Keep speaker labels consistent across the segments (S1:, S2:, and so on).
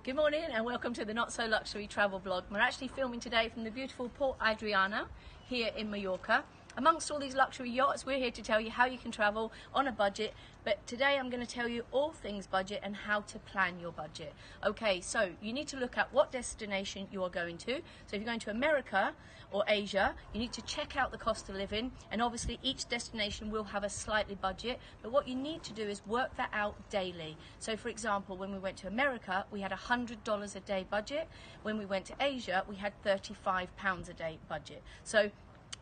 S1: Good morning and welcome to the Not So Luxury travel blog. We're actually filming today from the beautiful Port Adriana here in Mallorca. Amongst all these luxury yachts, we're here to tell you how you can travel on a budget, but today I'm going to tell you all things budget and how to plan your budget. Okay, so you need to look at what destination you are going to. So if you're going to America or Asia, you need to check out the cost of living, and obviously each destination will have a slightly budget, but what you need to do is work that out daily. So for example, when we went to America, we had $100 a day budget. When we went to Asia, we had £35 a day budget. So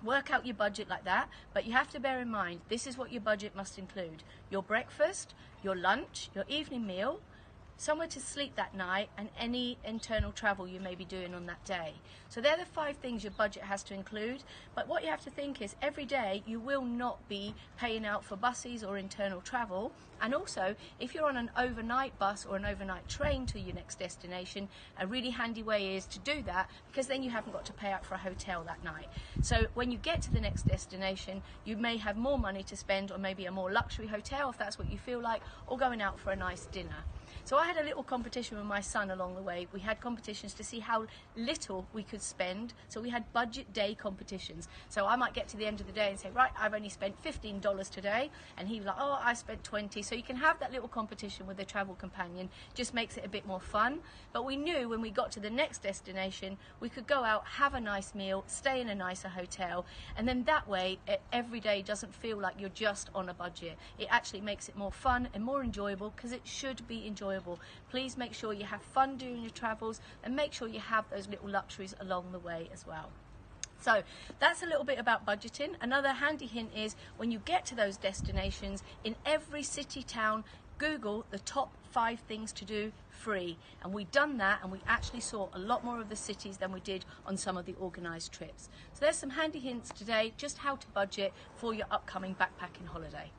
S1: work out your budget like that, but you have to bear in mind, this is what your budget must include: your breakfast, your lunch, your evening meal, somewhere to sleep that night, and any internal travel you may be doing on that day. So they're the 5 things your budget has to include, but what you have to think is every day you will not be paying out for buses or internal travel, and also if you're on an overnight bus or an overnight train to your next destination, a really handy way is to do that, because then you haven't got to pay out for a hotel that night. So when you get to the next destination, you may have more money to spend on maybe a more luxury hotel if that's what you feel like, or going out for a nice dinner. So I had a little competition with my son along the way. We had competitions to see how little we could spend. So we had budget day competitions. So I might get to the end of the day and say, right, I've only spent $15 today. And he was like, oh, I spent 20. So you can have that little competition with a travel companion. Just makes it a bit more fun. But we knew when we got to the next destination, we could go out, have a nice meal, stay in a nicer hotel. And then that way, every day doesn't feel like you're just on a budget. It actually makes it more fun and more enjoyable, because it should be enjoyable. Please make sure you have fun doing your travels, and make sure you have those little luxuries along the way as well. So that's a little bit about budgeting. Another handy hint is when you get to those destinations, in every city, town, Google the top 5 things to do free. And we've done that, and we actually saw a lot more of the cities than we did on some of the organised trips. So there's some handy hints today, just how to budget for your upcoming backpacking holiday.